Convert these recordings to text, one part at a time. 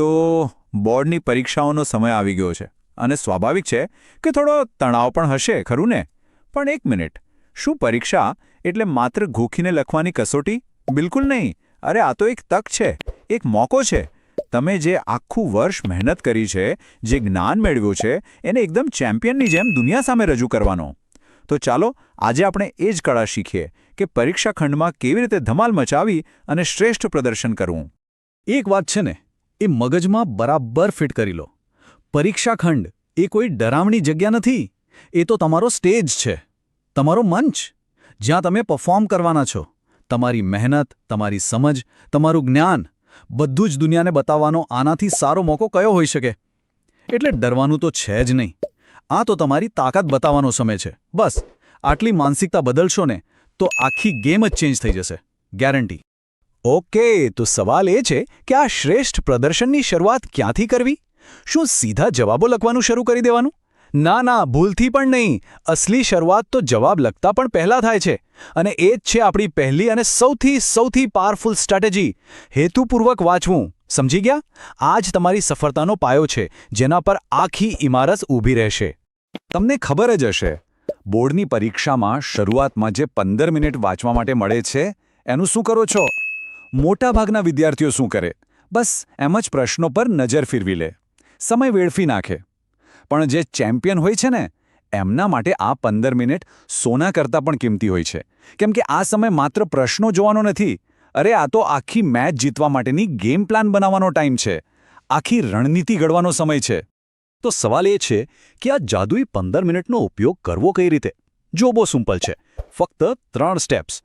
તો બોર્ડની પરીક્ષાઓનો સમય આવી ગયો છે અને સ્વાભાવિક છે કે થોડો તણાવ પણ હશે, ખરું ને? પણ એક મિનિટ, શું પરીક્ષા એટલે માત્ર ઘૂખીને લખવાની કસોટી? બિલકુલ નહીં. અરે, આ તો એક તક છે, એક મોકો છે. તમે જે આખું વર્ષ મહેનત કરી છે, જે જ્ઞાન મેળવ્યું છે, એને એકદમ ચેમ્પિયનની જેમ દુનિયા સામે રજૂ કરવાનો. તો ચાલો આજે આપણે એ જ કળા શીખીએ કે પરીક્ષા ખંડમાં કેવી રીતે ધમાલ મચાવી અને શ્રેષ્ઠ પ્રદર્શન કરવું. એક વાત છે ને, એ મગજમાં બરાબર ફિટ કરી લો. પરીક્ષા ખંડ એ કોઈ ડરાવણી જગ્યા નથી. એ તો તમારો સ્ટેજ છે, તમારો મંચ, જ્યાં તમે પરફોર્મ કરવાના છો. તમારી મહેનત, તમારી સમજ, તમારું જ્ઞાન બધું જ દુનિયાને બતાવવાનો આનાથી સારો મોકો કયો હોઈ શકે? એટલે ડરવાનું તો છે જ નહીં. આ તો તમારી તાકાત બતાવવાનો સમય છે. બસ આટલી માનસિકતા બદલશો ને તો આખી ગેમ જ ચેન્જ થઈ જશે, ગેરંટી. ઓકે, તો સવાલ એ છે કે આ શ્રેષ્ઠ પ્રદર્શનની શરૂઆત ક્યાંથી કરવી? શું સીધા જવાબો લખવાનું શરૂ કરી દેવાનું? ના, ભૂલથી પણ નહીં. અસલી શરૂઆત તો જવાબ લખતા પણ પહેલાં થાય છે. અને એ જ છે આપણી પહેલી અને સૌથી પાવરફુલ સ્ટ્રેટેજી, હેતુપૂર્વક વાંચવું. સમજી ગયા? આ જ તમારી સફળતાનો પાયો છે, જેના પર આખી ઇમારત ઊભી રહેશે. તમને ખબર જ હશે, બોર્ડની પરીક્ષામાં શરૂઆતમાં જે 15 મિનિટ વાંચવા માટે મળે છે, એનું શું કરો છો? મોટાભાગના વિદ્યાર્થીઓ શું કરે? બસ એમ જ પ્રશ્નો પર નજર ફેરવી લે, સમય વેડફી નાખે. પણ જે ચેમ્પિયન હોય છે ને, એમના માટે આ 15 મિનિટ સોના કરતાં પણ કિંમતી હોય છે. કેમ કે આ સમય માત્ર પ્રશ્નો જોવાનો નથી. અરે, આ તો આખી મેચ જીતવા માટેની ગેમ પ્લાન બનાવવાનો ટાઈમ છે, આખી રણનીતિ ઘડવાનો સમય છે. તો સવાલ એ છે કે આ જાદુઈ 15 મિનિટનો ઉપયોગ કરવો કઈ રીતે? જો બહુ સિમ્પલ છે, ફક્ત 3 સ્ટેપ્સ.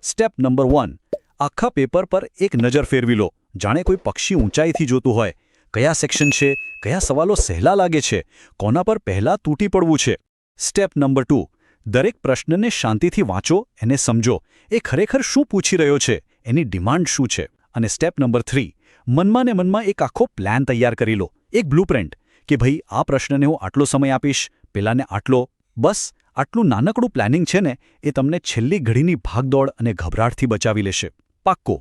સ્ટેપ નંબર 1, આખા પેપર પર એક નજર ફેરવી લો, જાણે કોઈ પક્ષી ઊંચાઈથી જોતું હોય. કયા સેક્શન છે, કયા સવાલો સહેલા લાગે છે, કોના પર પહેલા તૂટી પડવું છે. સ્ટેપ નંબર 2, દરેક પ્રશ્નને શાંતિથી વાંચો, એને સમજો. એ ખરેખર શું પૂછી રહ્યો છે, એની ડિમાન્ડ શું છે. અને સ્ટેપ નંબર 3, મનમાં ને મનમાં એક આખો પ્લાન તૈયાર કરી લો, એક બ્લુપ્રિન્ટ, કે ભાઈ આ પ્રશ્નને હું આટલો સમય આપીશ, પેલાને આટલો. બસ આટલું નાનકડું પ્લાનિંગ છે ને, એ તમને છેલ્લી ઘડીની ભાગદોડ અને ગભરાટથી બચાવી લેશે, પાક્કો.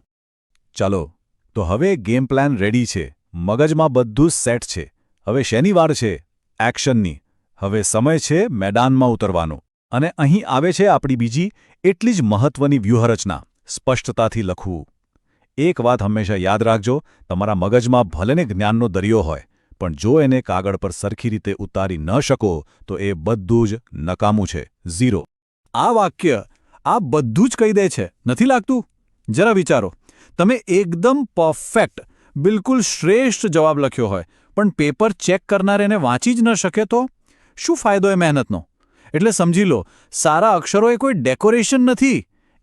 ચાલો, તો હવે ગેમ પ્લાન રેડી છે, મગજમાં બધું સેટ છે. હવે શેની વાર છે? એક્શનની. હવે સમય છે મેદાનમાં ઉતરવાનો. અને અહીં આવે છે આપણી બીજી એટલી જ મહત્વની વ્યૂહરચના, સ્પષ્ટતાથી લખવું. એક વાત હંમેશા યાદ રાખજો, તમારા મગજમાં ભલેને જ્ઞાનનો દરિયો હોય, પણ જો એને કાગળ પર સરખી રીતે ઉતારી ન શકો તો એ બધું જ નકામું છે, ઝીરો. આ વાક્ય આ બધું જ કહી દે છે, નથી લાગતું? જરા વિચારો, તમે એકદમ પરફેક્ટ, બિલકુલ શ્રેષ્ઠ જવાબ લખ્યો હોય, પણ પેપર ચેક કરનાર એને વાંચી જ ન શકે તો શું ફાયદો એ મહેનતનો? એટલે સમજી લો, સારા અક્ષરો એ કોઈ ડેકોરેશન નથી.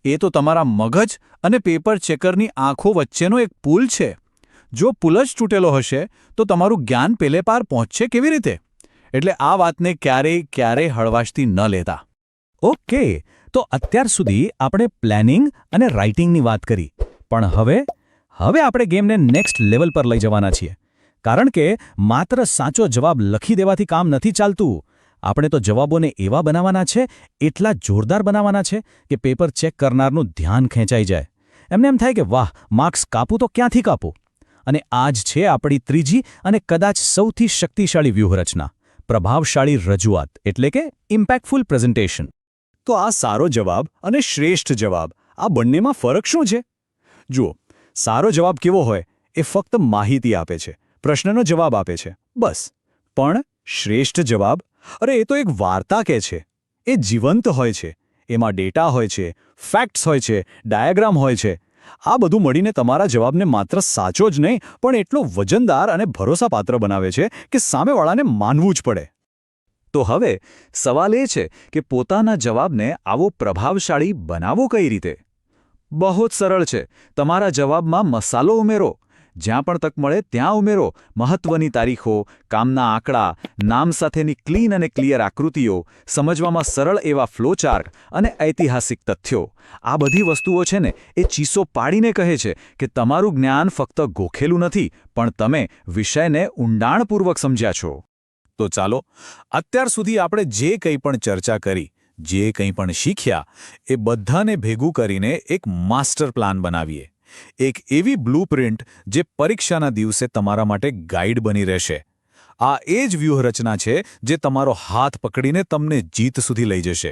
એ તો તમારા મગજ અને પેપર ચેકરની આંખો વચ્ચેનો એક પુલ છે. જો પુલ જ તૂટેલો હશે તો તમારું જ્ઞાન પેલે પાર પહોંચશે કેવી રીતે? એટલે આ વાતને ક્યારેય હળવાશથી ન લેતા. ઓકે, તો અત્યાર સુધી આપણે પ્લાનિંગ અને રાઇટિંગની વાત કરી, પણ હવે આપણે ગેમને નેક્સ્ટ લેવલ પર લઈ જવાના છીએ. કારણ કે માત્ર સાચો જવાબ લખી દેવાથી કામ નથી ચાલતું. આપણે તો જવાબોને એવા બનાવવાના છે, એટલા જોરદાર બનાવવાના છે કે પેપર ચેક કરનારનું ધ્યાન ખેંચાઈ જાય. એમને એમ થાય કે વાહ, માર્ક્સ કાપું તો ક્યાંથી કાપું? અને આ જ છે આપણી ત્રીજી અને કદાચ સૌથી શક્તિશાળી વ્યૂહરચના, પ્રભાવશાળી રજૂઆત, એટલે કે ઇમ્પેક્ટફુલ પ્રેઝન્ટેશન. તો આ સારો જવાબ અને શ્રેષ્ઠ જવાબ, આ બંનેમાં ફરક શું છે? જુઓ, સારો જવાબ કેવો હોય? એ ફક્ત માહિતી આપે છે, પ્રશ્નનો જવાબ આપે છે, બસ. પણ શ્રેષ્ઠ જવાબ, અરે એ તો એક વાર્તા કહે છે. એ જીવંત હોય છે, એમાં ડેટા હોય છે, ફેક્ટ્સ હોય છે, ડાયાગ્રામ હોય છે. આ બધું મળીને તમારા જવાબને માત્ર સાચો જ નહીં, પણ એટલો વજનદાર અને ભરોસાપાત્ર બનાવે છે કે સામેવાળાને માનવું જ પડે. તો હવે સવાલ એ છે કે પોતાના જવાબને આવો પ્રભાવશાળી બનાવવો કઈ રીતે? બહુ જ સરળ છે. તમારા જવાબમાં મસાલો ઉમેરો. જ્યાં પણ તક મળે ત્યાં ઉમેરો. મહત્વની તારીખો, કામના આંકડા, નામ સાથેની ક્લીન અને ક્લિયર આકૃતિઓ, સમજવામાં સરળ એવા ફ્લોચાર્ટ અને ઐતિહાસિક તથ્યો. આ બધી વસ્તુઓ છે ને, એ ચીસો પાડીને કહે છે કે તમારું જ્ઞાન ફક્ત ગોખેલું નથી, પણ તમે વિષયને ઊંડાણપૂર્વક સમજ્યા છો. તો ચાલો, અત્યાર સુધી આપણે જે કંઈ પણ ચર્ચા કરી, જે કંઈ પણ શીખ્યા, એ બધાને ભેગું કરીને એક માસ્ટર પ્લાન બનાવીએ. એક એવી બ્લૂપ્રિન્ટ જે પરીક્ષાના દિવસે તમારા માટે ગાઈડ બની રહેશે. આ એ જ વ્યૂહરચના છે જે તમારો હાથ પકડીને તમને જીત સુધી લઈ જશે.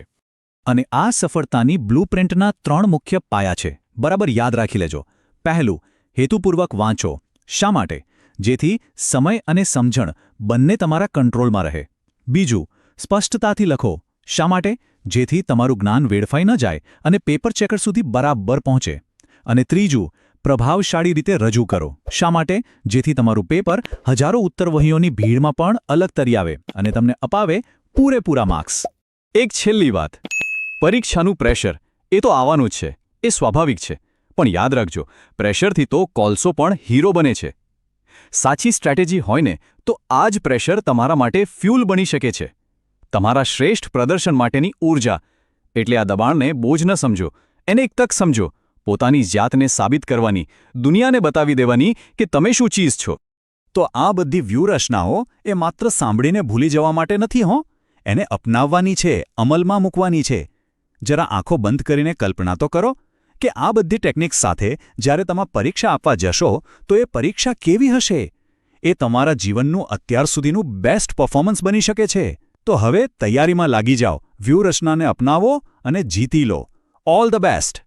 અને આ સફળતાની બ્લૂપ્રિન્ટના 3 મુખ્ય પાયા છે. બરાબર યાદ રાખી લેજો. પહેલું, હેતુપૂર્વક વાંચો. શા માટે? જેથી સમય અને સમજણ બંને તમારા કંટ્રોલમાં રહે. બીજું, સ્પષ્ટતાથી લખો. શા માટે? જેથી તમારું જ્ઞાન વેડફાઈ ન જાય અને પેપર ચેકર સુધી બરાબર પહોંચે. અને ત્રીજું, પ્રભાવશાળી રીતે રજૂ કરો. શા માટે? જેથી તમારું પેપર હજારો ઉત્તરવહીઓની ભીડમાં પણ અલગ તરી આવે અને તમને અપાવે પૂરેપૂરા માર્ક્સ. એક છેલ્લી વાત. પરીક્ષાનું પ્રેશર એ તો આવવાનું જ છે, એ સ્વાભાવિક છે. પણ યાદ રાખજો, પ્રેશરથી તો કોલસો પણ હીરો બને છે. સાચી સ્ટ્રેટેજી હોય ને તો આ જ પ્રેશર તમારા માટે ફ્યુલ બની શકે છે. તમારા શ્રેષ્ઠ પ્રદર્શન માટેની ઊર્જા. એટલે આ દબાણને બોજ ન સમજો, એને એક તક સમજો. પોતાની જાતને સાબિત કરવાની, દુનિયાને બતાવી દેવાની કે તમે શું ચીજ છો. તો આ બધી વ્યૂહરચનાઓ એ માત્ર સાંભળીને ભૂલી જવા માટે નથી હો. એને અપનાવવાની છે, અમલમાં મૂકવાની છે. જરા આંખો બંધ કરીને કલ્પના તો કરો કે આ બધી ટેકનિક્સ સાથે જ્યારે તમે પરીક્ષા આપવા જશો તો એ પરીક્ષા કેવી હશે. એ તમારા જીવનનું અત્યાર સુધીનું બેસ્ટ પરફોર્મન્સ બની શકે છે. તો હવે તૈયારીમાં લાગી જાઓ, વ્યૂહરચનાને અપનાવો અને જીતી લો. All the best.